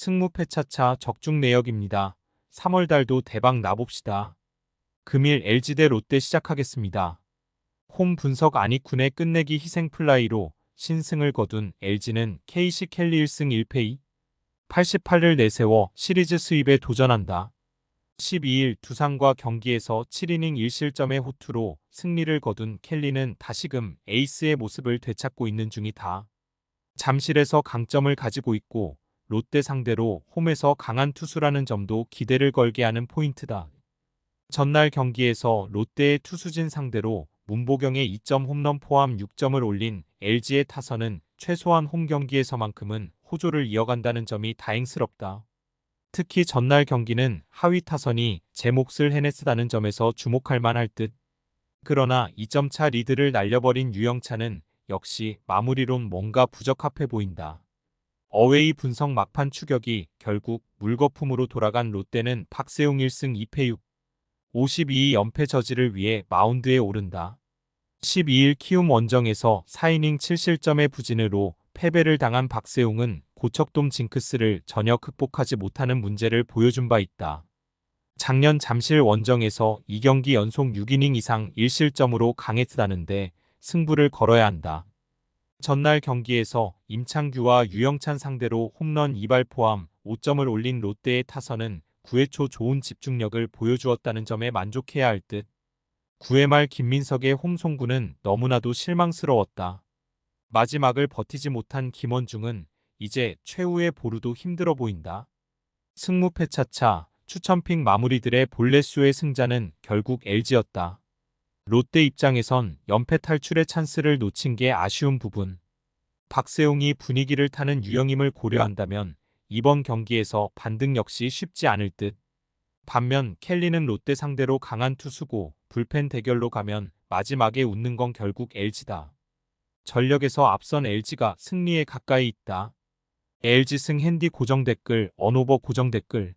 승무패 차차 적중 내역입니다. 3월 달도 대박 나봅시다. 금일 LG 대 롯데 시작하겠습니다. 홈 분석 안익훈의 끝내기 희생 플라이로 신승을 거둔 LG는 KC 켈리 1승 1패 88을 내세워 시리즈 수입에 도전한다. 12일 두산과 경기에서 7이닝 1실점의 호투로 승리를 거둔 켈리는 다시금 에이스의 모습을 되찾고 있는 중이다. 잠실에서 강점을 가지고 있고 롯데 상대로 홈에서 강한 투수라는 점도 기대를 걸게 하는 포인트다. 전날 경기에서 롯데의 투수진 상대로 문보경의 2점 홈런 포함 6점을 올린 LG의 타선은 최소한 홈 경기에서만큼은 호조를 이어간다는 점이 다행스럽다. 특히 전날 경기는 하위 타선이 제 몫을 해냈다는 점에서 주목할 만할 듯. 그러나 2점차 리드를 날려버린 유영찬은 역시 마무리론 뭔가 부적합해 보인다. 어웨이 분석 막판 추격이 결국 물거품으로 돌아간 롯데는 박세웅 1승 2패 52연패 저지를 위해 마운드에 오른다. 12일 키움 원정에서 4이닝 7실점의 부진으로 패배를 당한 박세웅은 고척돔 징크스를 전혀 극복하지 못하는 문제를 보여준 바 있다. 작년 잠실 원정에서 2경기 연속 6이닝 이상 1실점으로 강했다는데 승부를 걸어야 한다. 전날 경기에서 임창규와 유영찬 상대로 홈런 2발 포함 5점을 올린 롯데의 타선은 9회 초 좋은 집중력을 보여주었다는 점에 만족해야 할 듯. 9회 말 김민석의 홈송구는 너무나도 실망스러웠다. 마지막을 버티지 못한 김원중은 이제 최후의 보루도 힘들어 보인다. 승무패 차차 추천픽 마무리들의 볼넷수의 승자는 결국 LG였다. 롯데 입장에선 연패 탈출의 찬스를 놓친 게 아쉬운 부분. 박세웅이 분위기를 타는 유형임을 고려한다면 이번 경기에서 반등 역시 쉽지 않을 듯. 반면 켈리는 롯데 상대로 강한 투수고 불펜 대결로 가면 마지막에 웃는 건 결국 LG다. 전력에서 앞선 LG가 승리에 가까이 있다. LG 승 핸디 고정 댓글 언오버 고정 댓글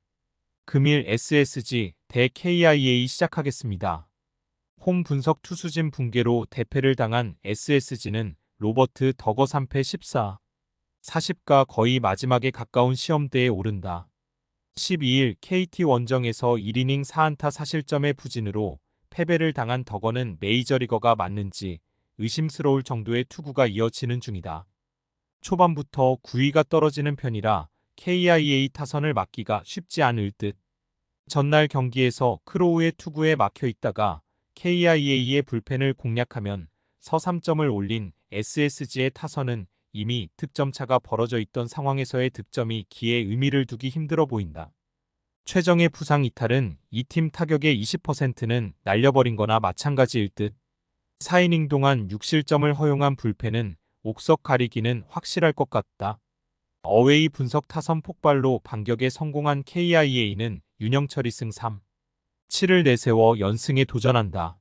금일 SSG 대 KIA 시작하겠습니다. 홈 분석 투수진 붕괴로 대패를 당한 SSG는 로버트 더거 3패 14, 40가 거의 마지막에 가까운 시험대에 오른다. 12일 KT 원정에서 1이닝 4안타 4실점의 부진으로 패배를 당한 더거는 메이저리거가 맞는지 의심스러울 정도의 투구가 이어지는 중이다. 초반부터 구위가 떨어지는 편이라 KIA 타선을 막기가 쉽지 않을 듯. 전날 경기에서 크로우의 투구에 막혀 있다가 KIA의 불펜을 공략하면 서 3점을 올린 SSG의 타선은 이미 득점차가 벌어져 있던 상황에서의 득점이 기에 의미를 두기 힘들어 보인다. 최정의 부상 이탈은 이 팀 타격의 20%는 날려버린 거나 마찬가지일 듯. 4이닝 동안 6실점을 허용한 불펜은 옥석 가리기는 확실할 것 같다. 어웨이 분석 타선 폭발로 반격에 성공한 KIA는 윤영철이 승 3, 7을 내세워 연승에 도전한다.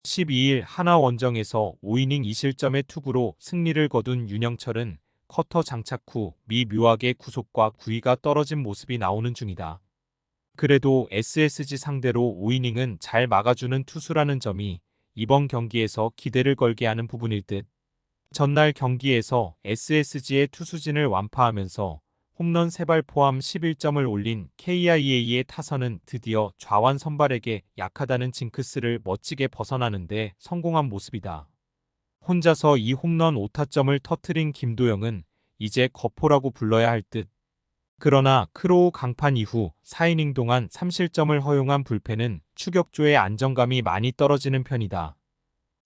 12일 하나 원정에서 5이닝 2실점의 투구로 승리를 거둔 윤영철은 커터 장착 후 미묘하게 구속과 구위가 떨어진 모습이 나오는 중이다. 그래도 SSG 상대로 5이닝은 잘 막아주는 투수라는 점이 이번 경기에서 기대를 걸게 하는 부분일 듯. 전날 경기에서 SSG의 투수진을 완파하면서 홈런 3발 포함 11점을 올린 KIA의 타선은 드디어 좌완 선발에게 약하다는 징크스를 멋지게 벗어나는데 성공한 모습이다. 혼자서 이 홈런 5타점을 터트린 김도영은 이제 거포라고 불러야 할 듯. 그러나 크로우 강판 이후 4이닝 동안 3실점을 허용한 불펜은 추격조의 안정감이 많이 떨어지는 편이다.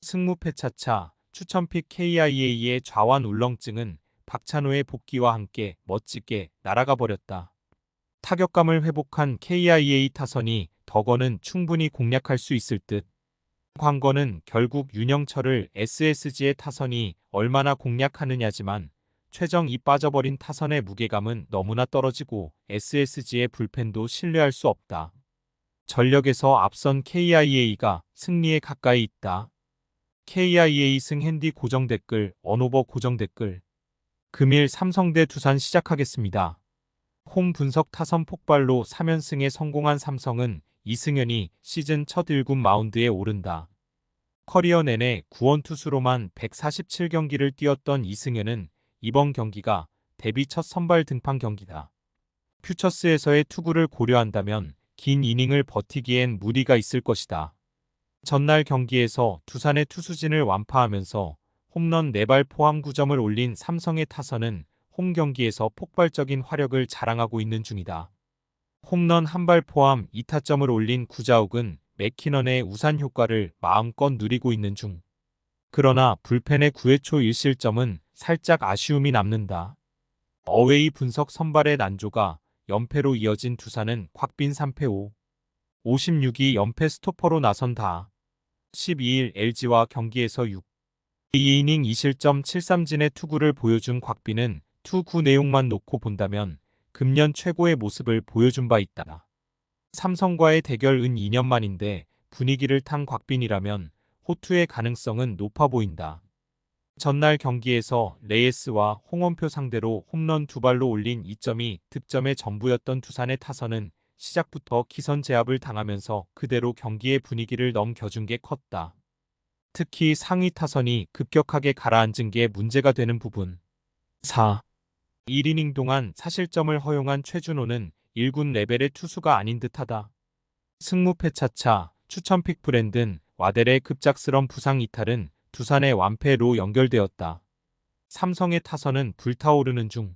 승무패 차차 추천픽 KIA의 좌완 울렁증은 박찬호의 복귀와 함께 멋지게 날아가 버렸다. 타격감을 회복한 KIA 타선이 더거는 충분히 공략할 수 있을 듯. 관건은 결국 윤영철을 SSG의 타선이 얼마나 공략하느냐지만 최정이 빠져버린 타선의 무게감은 너무나 떨어지고 SSG의 불펜도 신뢰할 수 없다. 전력에서 앞선 KIA가 승리에 가까이 있다. KIA 승 핸디 고정 댓글 언오버 고정 댓글 금일 삼성 대 두산 시작하겠습니다. 홈 분석 타선 폭발로 3연승에 성공한 삼성은 이승현이 시즌 첫 1군 마운드에 오른다. 커리어 내내 구원 투수로만 147경기를 뛰었던 이승현은 이번 경기가 데뷔 첫 선발 등판 경기다. 퓨처스에서의 투구를 고려한다면 긴 이닝을 버티기엔 무리가 있을 것이다. 전날 경기에서 두산의 투수진을 완파하면서 홈런 4발 포함 9점을 올린 삼성의 타선은 홈 경기에서 폭발적인 화력을 자랑하고 있는 중이다. 홈런 1발 포함 2타점을 올린 구자욱은 맥키넌의 우산 효과를 마음껏 누리고 있는 중. 그러나 불펜의 9회 초 1실점은 살짝 아쉬움이 남는다. 어웨이 분석 선발의 난조가 연패로 이어진 두산은 곽빈 3패 56이 연패 스토퍼로 나선다. 12일 LG와 경기에서 2이닝 2실점 7삼진의 투구를 보여준 곽빈은 투구 내용만 놓고 본다면 금년 최고의 모습을 보여준 바 있다. 삼성과의 대결은 2년 만인데 분위기를 탄 곽빈이라면 호투의 가능성은 높아 보인다. 전날 경기에서 레이스와 홍원표 상대로 홈런 2발로 올린 2점이 득점의 전부였던 두산의 타선은 시작부터 기선 제압을 당하면서 그대로 경기의 분위기를 넘겨준 게 컸다. 특히 상위 타선이 급격하게 가라앉은 게 문제가 되는 부분. 4. 1이닝 동안 사실점을 허용한 최준호는 1군 레벨의 투수가 아닌 듯하다. 승무패 차차, 추천픽 브랜든, 와델의 급작스런 부상 이탈은 두산의 완패로 연결되었다. 삼성의 타선은 불타오르는 중.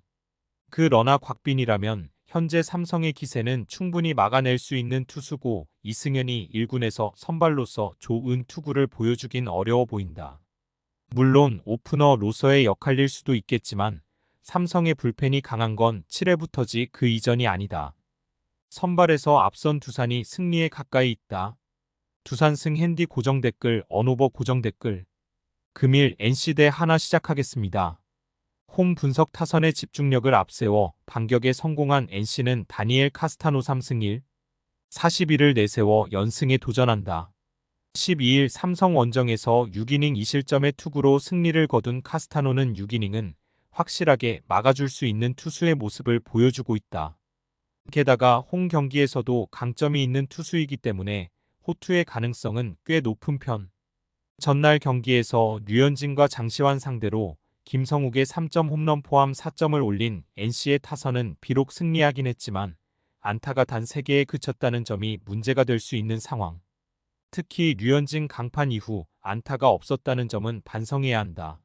그러나 곽빈이라면 현재 삼성의 기세는 충분히 막아낼 수 있는 투수고 이승현이 1군에서 선발로서 좋은 투구를 보여주긴 어려워 보인다. 물론 오프너로서의 역할일 수도 있겠지만 삼성의 불펜이 강한 건 7회부터지 그 이전이 아니다. 선발에서 앞선 두산이 승리에 가까이 있다. 두산승 핸디 고정 댓글 언오버 고정 댓글 금일 NC 대 하나 시작하겠습니다. 홈 분석 타선의 집중력을 앞세워 반격에 성공한 NC는 다니엘 카스타노 3승 1, 41을 내세워 연승에 도전한다. 12일 삼성 원정에서 6이닝 2실점의 투구로 승리를 거둔 카스타노는 6이닝은 확실하게 막아줄 수 있는 투수의 모습을 보여주고 있다. 게다가 홈 경기에서도 강점이 있는 투수이기 때문에 호투의 가능성은 꽤 높은 편. 전날 경기에서 류현진과 장시환 상대로 김성욱의 3점 홈런 포함 4점을 올린 NC의 타선은 비록 승리하긴 했지만 안타가 단 3개에 그쳤다는 점이 문제가 될 수 있는 상황. 특히 류현진 강판 이후 안타가 없었다는 점은 반성해야 한다.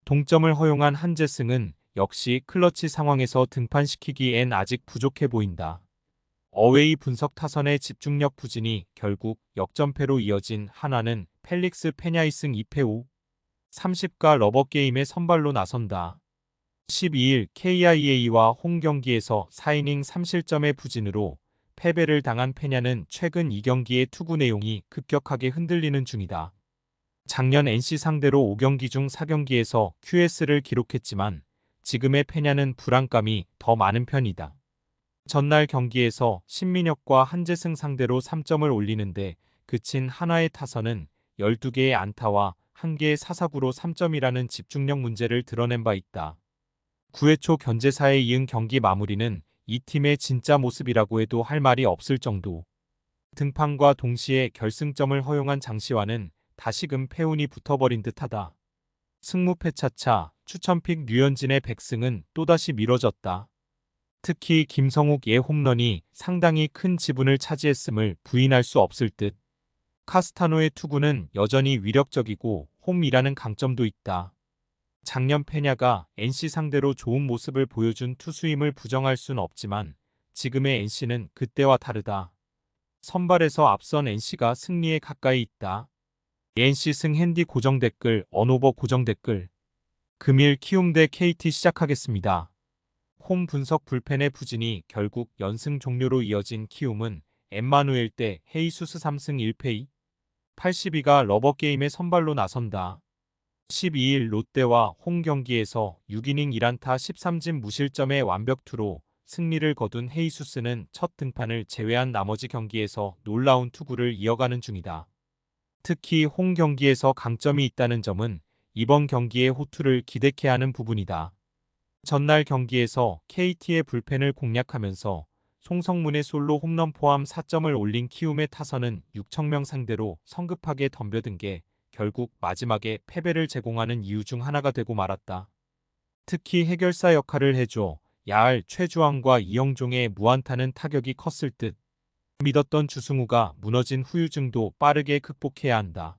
동점을 허용한 한재승은 역시 클러치 상황에서 등판시키기엔 아직 부족해 보인다. 어웨이 분석 타선의 집중력 부진이 결국 역전패로 이어진 한화는 펠릭스 페냐이승 2패 5, 30가 러버게임에 선발로 나선다. 12일 KIA와 홈 경기에서 4이닝 3실점의 부진으로 패배를 당한 페냐는 최근 2경기의 투구 내용이 급격하게 흔들리는 중이다. 작년 NC 상대로 5경기 중 4경기에서 QS를 기록했지만 지금의 페냐는 불안감이 더 많은 편이다. 전날 경기에서 신민혁과 한재승 상대로 3점을 올리는데 그친 한화의 타선은 12개의 안타와 1개의 사사구로 3점이라는 집중력 문제를 드러낸 바 있다. 9회 초 견제사에 이은 경기 마무리는 이 팀의 진짜 모습이라고 해도 할 말이 없을 정도. 등판과 동시에 결승점을 허용한 장시환은 다시금 패운이 붙어버린 듯하다. 승무패 차차, 추천픽 류현진의 백승은 또다시 미뤄졌다. 특히 김성욱의 홈런이 상당히 큰 지분을 차지했음을 부인할 수 없을 듯. 카스타노의 투구는 여전히 위력적이고 홈이라는 강점도 있다. 작년 페냐가 NC 상대로 좋은 모습을 보여준 투수임을 부정할 순 없지만 지금의 NC는 그때와 다르다. 선발에서 앞선 NC가 승리에 가까이 있다. NC 승 핸디 고정 댓글 언오버 고정 댓글 금일 키움 대 KT 시작하겠습니다. 홈 분석 불펜의 부진이 결국 연승 종료로 이어진 키움은 엠마누엘 대 헤이수스 3승 1패 2, 82가 러버게임에 선발로 나선다. 12일 롯데와 홈 경기에서 6이닝 1안타 13진 무실점의 완벽투로 승리를 거둔 헤이수스는 첫 등판을 제외한 나머지 경기에서 놀라운 투구를 이어가는 중이다. 특히 홈 경기에서 강점이 있다는 점은 이번 경기의 호투를 기대케 하는 부분이다. 전날 경기에서 KT의 불펜을 공략하면서 송성문의 솔로 홈런 포함 4점을 올린 키움의 타선은 6천명 상대로 성급하게 덤벼든 게 결국 마지막에 패배를 제공하는 이유 중 하나가 되고 말았다. 특히 해결사 역할을 해줘 야알, 최주왕과 이영종의 무한타는 타격이 컸을 듯. 믿었던 주승우가 무너진 후유증도 빠르게 극복해야 한다.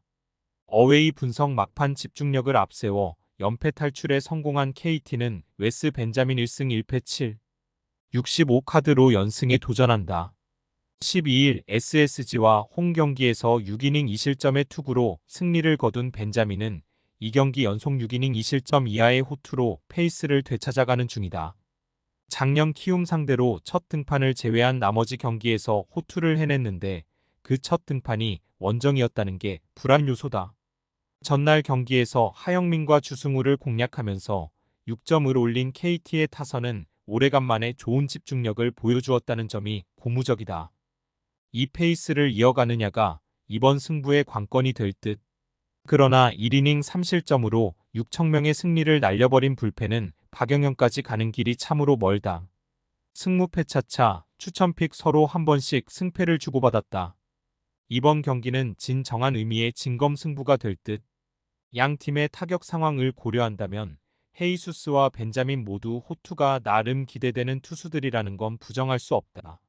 어웨이 분석 막판 집중력을 앞세워 연패 탈출에 성공한 KT는 웨스 벤자민 1승 1패 7, 65카드로 연승에 도전한다. 12일 SSG와 홈 경기에서 6이닝 2실점의 투구로 승리를 거둔 벤자민은 2경기 연속 6이닝 2실점 이하의 호투로 페이스를 되찾아가는 중이다. 작년 키움 상대로 첫 등판을 제외한 나머지 경기에서 호투를 해냈는데 그 첫 등판이 원정이었다는 게 불안 요소다. 전날 경기에서 하영민과 주승우를 공략하면서 6점을 올린 KT의 타선은 오래간만에 좋은 집중력을 보여주었다는 점이 고무적이다. 이 페이스를 이어가느냐가 이번 승부의 관건이 될 듯. 그러나 1이닝 3실점으로 6천 명의 승리를 날려버린 불펜은 박영현까지 가는 길이 참으로 멀다. 승무패 차차, 추천픽 서로 한 번씩 승패를 주고받았다. 이번 경기는 진정한 의미의 진검승부가 될 듯. 양 팀의 타격 상황을 고려한다면 헤이수스와 벤자민 모두 호투가 나름 기대되는 투수들이라는 건 부정할 수 없다.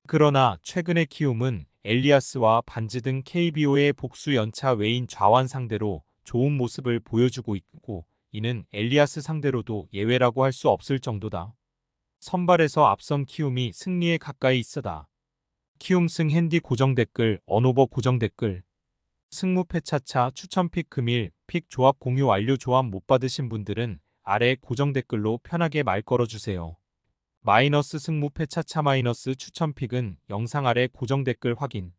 그러나 최근의 키움은 엘리아스와 반지 등 KBO의 복수 연차 외인 좌완 상대로 좋은 모습을 보여주고 있고 이는 엘리아스 상대로도 예외라고 할 수 없을 정도다. 선발에서 앞선 키움이 승리에 가까이 있어다. 키움승 핸디 고정 댓글, 언오버 고정 댓글. 승무패 차차 추천픽 금일 픽 조합 공유 완료. 조합 못 받으신 분들은 아래 고정 댓글로 편하게 말 걸어주세요. 마이너스 승무패 차차 마이너스 추천픽은 영상 아래 고정 댓글 확인.